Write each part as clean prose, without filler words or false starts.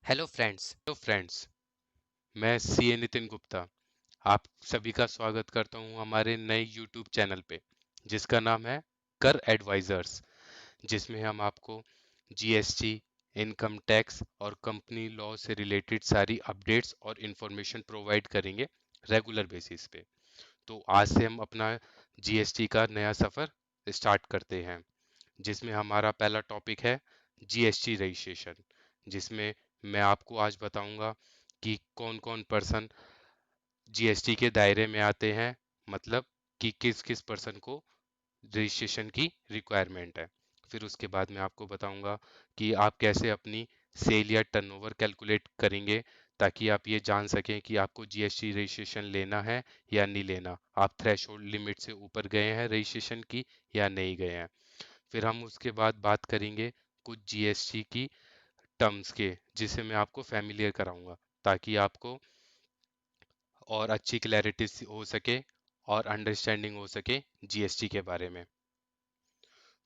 Hello friends, मैं CA Nitin Gupta आप सभी का स्वागत करता हूं हमारे नए यूट्यूब चैनल पे जिसका नाम है कर एडवाइजर्स, जिसमें हम आपको जीएसटी, इनकम टैक्स और कंपनी लॉ से रिलेटेड सारी अपडेट्स और इंफॉर्मेशन प्रोवाइड करेंगे रेगुलर बेसिस पे। तो आज से हम अपना जीएसटी का नया सफ़र स्टार्ट करते हैं, जिसमें हमारा पहला टॉपिक है जीएसटी रजिस्ट्रेशन, जिसमें मैं आपको आज बताऊंगा कि कौन कौन पर्सन जीएसटी के दायरे में आते हैं, मतलब कि किस किस पर्सन को रजिस्ट्रेशन की रिक्वायरमेंट है। फिर उसके बाद मैं आपको बताऊंगा कि आप कैसे अपनी सेल या टर्नओवर कैलकुलेट करेंगे, ताकि आप ये जान सकें कि आपको जीएसटी रजिस्ट्रेशन लेना है या नहीं लेना, आप थ्रेशोल्ड लिमिट से ऊपर गए हैं रजिस्ट्रेशन की या नहीं गए हैं। फिर हम उसके बाद बात करेंगे कुछ जीएसटी की टर्म्स के, जिसे मैं आपको फैमिलियर कराऊंगा ताकि आपको और अच्छी क्लैरिटी हो सके और अंडरस्टैंडिंग हो सके जीएसटी के बारे में।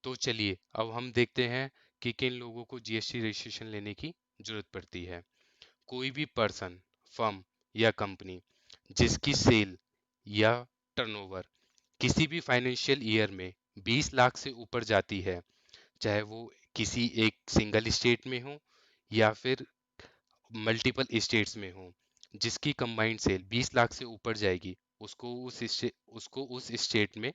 तो चलिए अब हम देखते हैं कि किन लोगों को जीएसटी रजिस्ट्रेशन लेने की जरूरत पड़ती है। कोई भी पर्सन, फर्म या कंपनी जिसकी सेल या टर्नओवर किसी भी फाइनेंशियल ईयर में 20 लाख से ऊपर जाती है, चाहे वो किसी एक सिंगल स्टेट में हो या फिर मल्टीपल स्टेट्स में हो, जिसकी कंबाइंड सेल 20 लाख से ऊपर जाएगी, उसको उस स्टेट में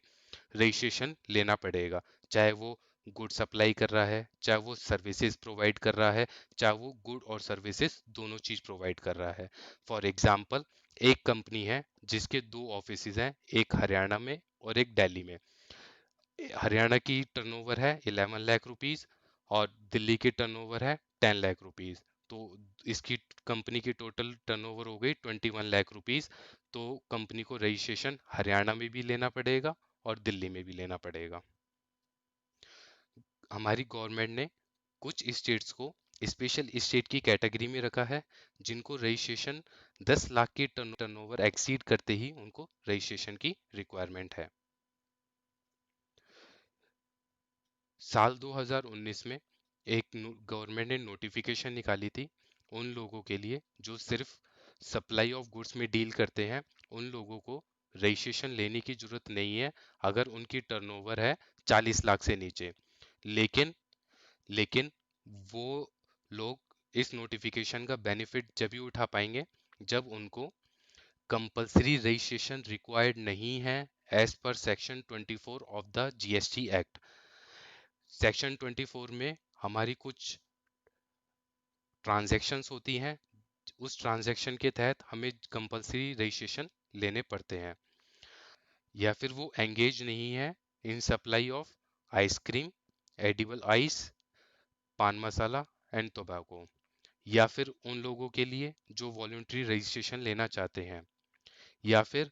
रजिस्ट्रेशन लेना पड़ेगा। चाहे वो गुड सप्लाई कर रहा है, चाहे वो सर्विसेज प्रोवाइड कर रहा है, चाहे वो गुड और सर्विसेज दोनों चीज प्रोवाइड कर रहा है। फॉर एग्जाम्पल, एक कंपनी है जिसके दो ऑफिसेज हैं, एक हरियाणा में और एक दिल्ली में। हरियाणा की टर्नओवर है 11 लाख रुपीस और दिल्ली की टर्नओवर है 10 लाख रुपीस। तो इसकी कंपनी की टोटल टर्नओवर हो गई 21 लाख रुपीस। तो कंपनी को रजिस्ट्रेशन हरियाणा में भी लेना पड़ेगा और दिल्ली में भी लेना पड़ेगा। हमारी गवर्नमेंट ने कुछ स्टेट्स को स्पेशल स्टेट की कैटेगरी में रखा है, जिनको रजिस्ट्रेशन 10 लाख की टर्नओवर एक्सीड करते ही उनको रजिस्ट्रेशन की रिक्वायरमेंट है। साल 2019 में एक गवर्नमेंट ने नोटिफिकेशन निकाली थी उन लोगों के लिए जो सिर्फ सप्लाई ऑफ गुड्स में डील करते हैं। उन लोगों को रजिस्ट्रेशन लेने की जरूरत नहीं है अगर उनकी टर्नओवर है 40 लाख से नीचे। लेकिन लेकिन वो लोग इस नोटिफिकेशन का बेनिफिट जब भी उठा पाएंगे जब उनको कंपलसरी रजिस्ट्रेशन रिक्वायर्ड नहीं है as per section 24 of the GST act. Section 24 में हमारी कुछ ट्रांजैक्शंस होती हैं, उस ट्रांजैक्शन के तहत हमें कंपलसरी रजिस्ट्रेशन लेने पड़ते हैं। या फिर वो एंगेज नहीं है in supply of ice cream, edible ice, पान मसाला एंड टोबैको। या फिर उन लोगों के लिए जो वॉलंटरी रजिस्ट्रेशन लेना चाहते हैं, या फिर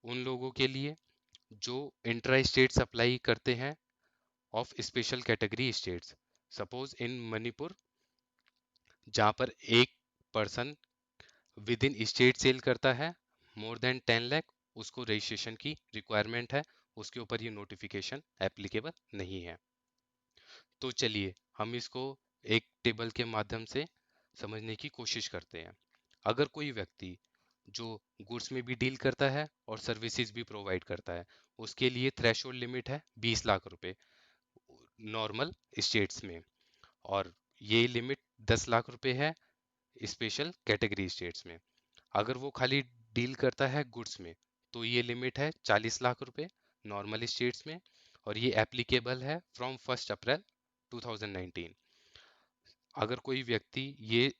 उन लोगों के लिए जो इंट्रा स्टेट सप्लाई करते हैं of special category states. Suppose in Manipur, जहाँ पर एक person within state sale करता है मोर देन 10 लाख, उसको रजिस्ट्रेशन की रिक्वायरमेंट है, उसके ऊपर ये नोटिफिकेशन एप्लीकेबल नहीं है। तो चलिए हम इसको एक टेबल के माध्यम से समझने की कोशिश करते हैं। अगर कोई व्यक्ति जो गुड्स में भी डील करता है और सर्विसेज भी प्रोवाइड करता है, उसके लिए थ्रेशोल्ड लिमिट है 20 लाख रुपए नॉर्मल स्टेट्स में, और ये लिमिट 10 लाख रुपए है स्पेशल कैटेगरी स्टेट्स में। अगर वो खाली डील करता है गुड्स में, तो ये लिमिट है 40 लाख रुपए नॉर्मल स्टेट्स में, और ये एप्लीकेबल है फ्रॉम 1 अप्रैल 2019। अगर कोई व्यक्ति ये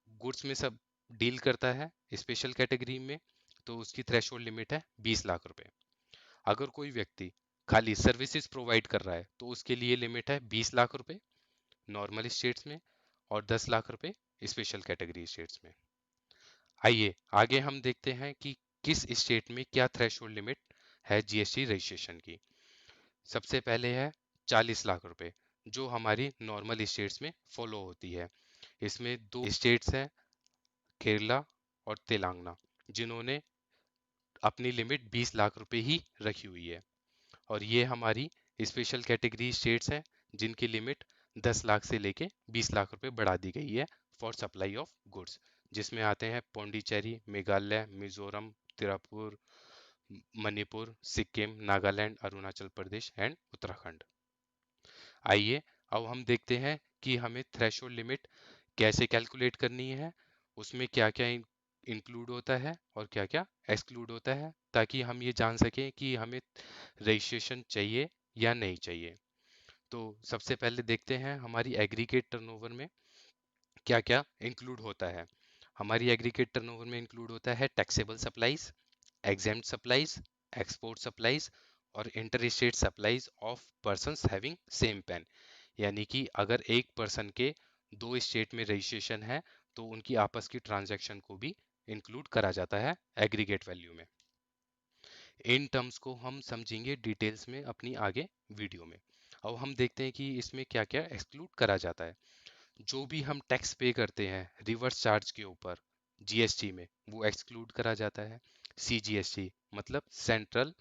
गुड्स में सब डील करता है स्पेशल कैटेगरी में, तो उसकी थ्रेशोल्ड लिमिट है 20 लाख रुपए। अगर कोई व्यक्ति खाली सर्विसेज प्रोवाइड कर रहा है, तो उसके लिए लिमिट है 20 लाख रुपए नॉर्मल स्टेट्स में और 10 लाख रुपए स्पेशल कैटेगरी स्टेट्स में। आइए आगे हम देखते हैं कि किस स्टेट में क्या थ्रेशोल्ड लिमिट है जीएसटी रजिस्ट्रेशन की। सबसे पहले है 40 लाख रुपए, जो हमारी नॉर्मल स्टेट्स में फॉलो होती है। इसमें दो स्टेट्स हैं, केरला और तेलंगाना, जिन्होंने अपनी लिमिट 20 लाख रुपए ही रखी हुई है। और ये हमारी स्पेशल कैटेगरी स्टेट्स हैं जिनकी लिमिट 10 लाख से लेके 20 लाख रुपए बढ़ा दी गई है फॉर सप्लाई ऑफ गुड्स, जिसमें आते हैं पौंडीचेरी, मेघालय, मिजोरम, त्रिपुरा, मणिपुर, सिक्किम, नागालैंड, अरुणाचल प्रदेश एंड उत्तराखंड। आइए अब हम देखते हैं कि हमें थ्रेशोल्ड लिमिट कैसे कैलकुलेट करनी है, उसमें क्या क्या इंक्लूड होता है और क्या क्या एक्सक्लूड होता है, ताकि हम ये जान सकें कि हमें रजिस्ट्रेशन चाहिए या नहीं चाहिए। तो सबसे पहले देखते हैं हमारी एग्रीगेट टर्नओवर में क्या क्या इंक्लूड होता है। हमारी एग्रीगेट टर्नओवर में इंक्लूड होता है taxable supplies, exempt supplies, export supplies और inter state supplies of persons having same PAN. यानी कि अगर एक पर्सन के दो स्टेट में रजिस्ट्रेशन है तो उनकी आपस की ट्रांजैक्शन को भी इंक्लूड करा जाता है एग्रीगेट वैल्यू में। इन टर्म्स को हम समझेंगे डिटेल्स में अपनी आगे वीडियो में। अब हम देखते हैं कि इसमें क्या क्या एक्सक्लूड करा जाता है। जो भी हम टैक्स पे करते हैं रिवर्स चार्ज के ऊपर जीएसटी में, वो एक्सक्लूड करा जाता है। सीजीएसटी मतलब central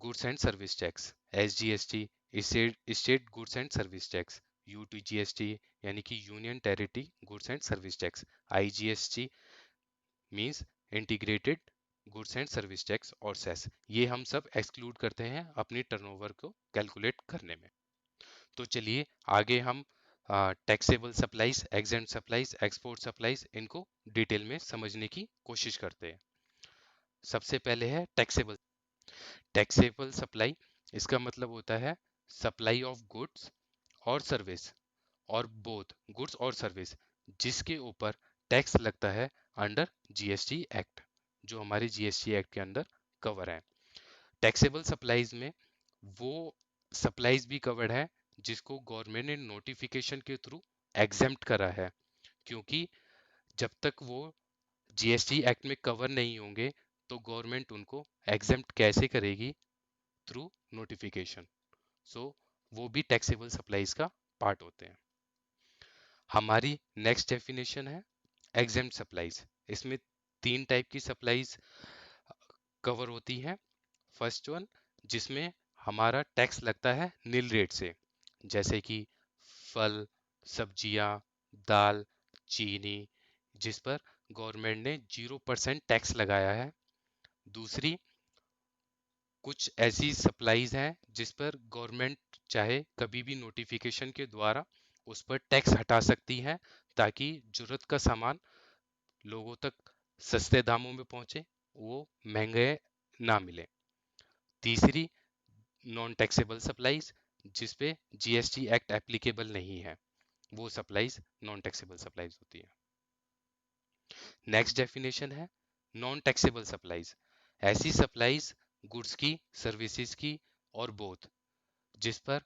goods and service tax, SGST state goods and service tax, UTGST यानी कि union territory goods and service tax, IGST means integrated goods and service tax और सेस, ये हम सब एक्सक्लूड करते हैं अपनी टर्नओवर को कैलकुलेट करने में। तो चलिए आगे हम taxable supplies, exempt supplies, export supplies इनको डिटेल में समझने की कोशिश करते हैं। सबसे पहले है टैक्सेबल। टैक्सेबल सप्लाई, इसका मतलब होता है सप्लाई ऑफ गुड्स और सर्विस, और बोथ गुड्स और सर्विस जिसके ऊपर टैक्स लगता है अंडर जीएसटी एक्ट, जो हमारे जीएसटी एक्ट के अंदर कवर है। टैक्सेबल सप्लाईज में वो सप्लाईज भी कवर्ड है जिसको गवर्नमेंट ने नोटिफिकेशन के थ्रू एग्जेम्प्ट करा है, क्योंकि जब तक वो जीएसटी एक्ट में कवर नहीं होंगे तो गवर्नमेंट उनको एग्जेम्प्ट कैसे करेगी, थ्रू नोटिफिकेशन। सो वो भी टैक्सेबल सप्लाईज का पार्ट होते हैं। हमारी नेक्स्ट डेफिनेशन है एग्जेम्प्ट सप्लाईज। इसमें तीन टाइप की सप्लाईज कवर होती हैं। फर्स्ट वन जिसमें हमारा टैक्स लगता है नील रेट से, जैसे कि फल, सब्जियां, दाल, चीनी, जिस पर गवर्नमेंट ने 0% टैक्स लगाया है। दूसरी कुछ ऐसी सप्लाईज हैं जिस पर गवर्नमेंट चाहे कभी भी नोटिफिकेशन के द्वारा उस पर टैक्स हटा सकती है, ताकि जरूरत का सामान लोगों तक सस्ते दामों में पहुंचे, वो महंगे ना मिले। तीसरी नॉन टैक्सेबल सप्लाईज, जिस पे जीएसटी एक्ट एप्लीकेबल नहीं है, वो सप्लाईज नॉन टैक्सेबल सप्लाईज होती है। नेक्स्ट डेफिनेशन है नॉन टैक्सेबल सप्लाईज। ऐसी सप्लाईज गुड्स की, सर्विसेज की और बोथ जिस पर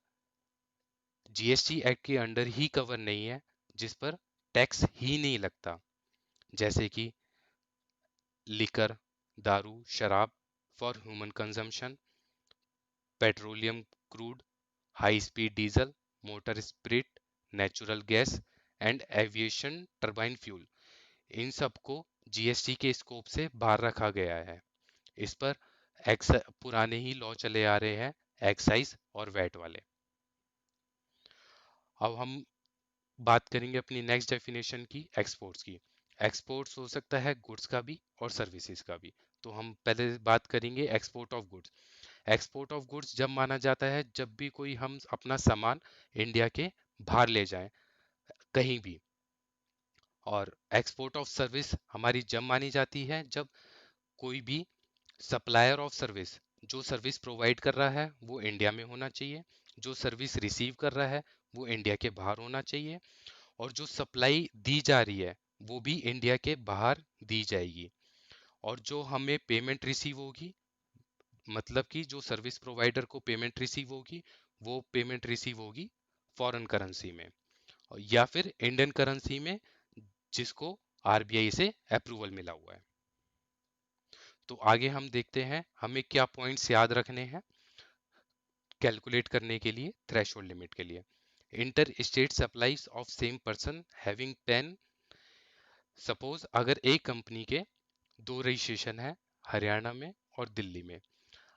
जीएसटी एक्ट के अंडर ही कवर नहीं है, जिस पर टैक्स ही नहीं लगता, जैसे कि लिकर, दारू, शराब for human consumption, petroleum crude, high speed diesel, motor spirit, natural gas and aviation turbine fuel, इन सबको जीएसटी के स्कोप से बाहर रखा गया है। इस पर पुराने ही लॉ चले आ रहे हैं, एक्साइज और वैट वाले। अब हम बात करेंगे अपनी नेक्स्ट डेफिनेशन की, एक्सपोर्ट्स की। एक्सपोर्ट्स हो सकता है गुड्स का भी और सर्विसेज का भी। तो हम पहले बात करेंगे export of goods. Export of goods जब माना जाता है जब भी कोई हम अपना सामान इंडिया के बाहर ले जाएं कहीं भी। और एक्सपोर्ट ऑफ सर्विस हमारी जब मानी जाती है जब कोई भी सप्लायर ऑफ सर्विस जो सर्विस प्रोवाइड कर रहा है वो इंडिया में होना चाहिए, जो सर्विस रिसीव कर रहा है वो इंडिया के बाहर होना चाहिए, और जो सप्लाई दी जा रही है वो भी इंडिया के बाहर दी जाएगी। और जो हमें पेमेंट रिसीव होगी, मतलब कि जो सर्विस प्रोवाइडर को पेमेंट रिसीव होगी, वो पेमेंट रिसीव होगी फॉरेन करेंसी में या फिर इंडियन करेंसी में, जिसको आरबीआई से अप्रूवल मिला हुआ है। तो आगे हम देखते हैं हमें क्या पॉइंट्स याद रखने हैं कैलकुलेट करने के लिए थ्रेशोल्ड लिमिट के लिए। Inter state supplies of same person having PAN. Suppose अगर एक कंपनी के दो रजिस्ट्रेशन है, हरियाणा में और दिल्ली में,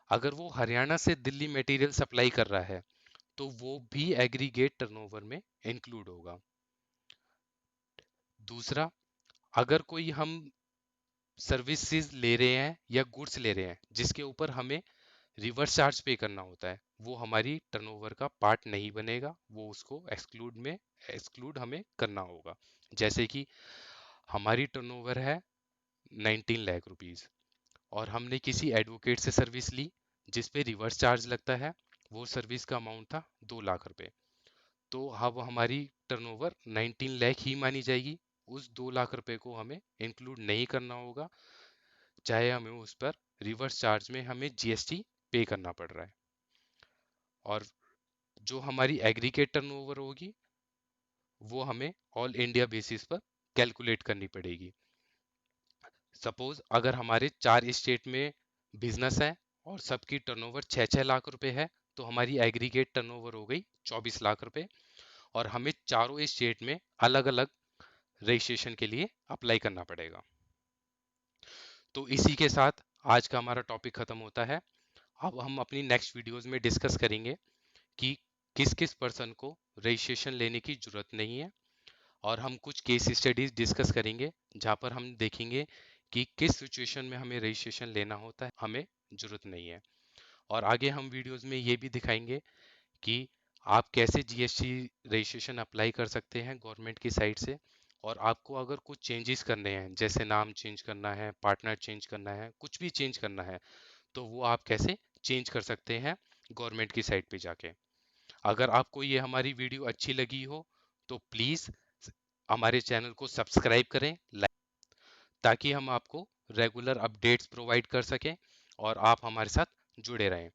अगर वो हरियाणा से दिल्ली मटेरियल सप्लाई कर रहा है तो वो भी एग्रीगेट टर्नओवर में इंक्लूड होगा। दूसरा, अगर कोई हम सर्विसेज ले रहे हैं या गुड्स ले रहे हैं जिसके ऊपर हमें रिवर्स चार्ज पे करना होता है, वो हमारी टर्नओवर का पार्ट नहीं बनेगा, वो उसको एक्सक्लूड हमें करना होगा। जैसे कि हमारी टर्नओवर है 19 लाख रुपीज और हमने किसी एडवोकेट से सर्विस ली जिस पे रिवर्स चार्ज लगता है, वो सर्विस का अमाउंट था 2 लाख रुपए। तो अब हमारी टर्नओवर 19 लाख ही मानी जाएगी, उस 2 लाख रुपए को हमें इंक्लूड नहीं करना होगा, चाहे हमें उस पर रिवर्स चार्ज में हमें जीएसटी पे करना पड़ रहा है। और जो हमारी एग्रीगेट टर्नओवर होगी वो हमें ऑल इंडिया बेसिस पर कैलकुलेट करनी पड़ेगी। सपोज अगर हमारे 4 स्टेट में बिजनेस है और सबकी टर्नओवर 6-6 लाख रुपए है, तो हमारी एग्रीगेट टर्नओवर हो गई 24 लाख रुपए, और हमें चारों स्टेट में अलग अलग रजिस्ट्रेशन के लिए अप्लाई करना पड़ेगा। तो इसी के साथ आज का हमारा टॉपिक खत्म होता है। अब हम अपनी नेक्स्ट वीडियोस में डिस्कस करेंगे कि किस किस पर्सन को रजिस्ट्रेशन लेने की जरूरत नहीं है, और हम कुछ केस स्टडीज डिस्कस करेंगे जहाँ पर हम देखेंगे कि किस सिचुएशन में हमें रजिस्ट्रेशन लेना होता है, हमें जरूरत नहीं है। और आगे हम वीडियोस में ये भी दिखाएंगे कि आप कैसे जीएसटी रजिस्ट्रेशन अप्लाई कर सकते हैं गवर्नमेंट की साइड से, और आपको अगर कुछ चेंजेस करने हैं जैसे नाम चेंज करना है, पार्टनर चेंज करना है, कुछ भी चेंज करना है, तो वो आप कैसे चेंज कर सकते हैं गवर्नमेंट की साइट पे जाके। अगर आपको ये हमारी वीडियो अच्छी लगी हो तो प्लीज़ हमारे चैनल को सब्सक्राइब करें, ताकि हम आपको रेगुलर अपडेट्स प्रोवाइड कर सकें और आप हमारे साथ जुड़े रहें।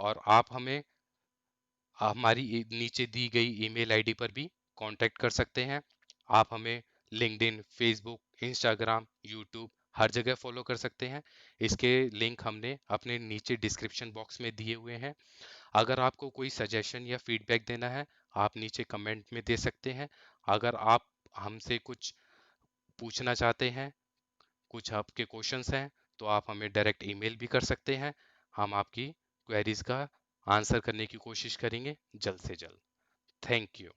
और आप हमें हमारी नीचे दी गई ईमेल आईडी पर भी कांटेक्ट कर सकते हैं। आप हमें लिंक्डइन, फेसबुक, इंस्टाग्राम, यूट्यूब हर जगह फॉलो कर सकते हैं। इसके लिंक हमने अपने नीचे डिस्क्रिप्शन बॉक्स में दिए हुए हैं। अगर आपको कोई सजेशन या फीडबैक देना है, आप नीचे कमेंट में दे सकते हैं। अगर आप हमसे कुछ पूछना चाहते हैं, कुछ आपके क्वेश्चंस हैं, तो आप हमें डायरेक्ट ईमेल भी कर सकते हैं। हम आपकी क्वेरीज का आंसर करने की कोशिश करेंगे जल्द से जल्द। Thank you.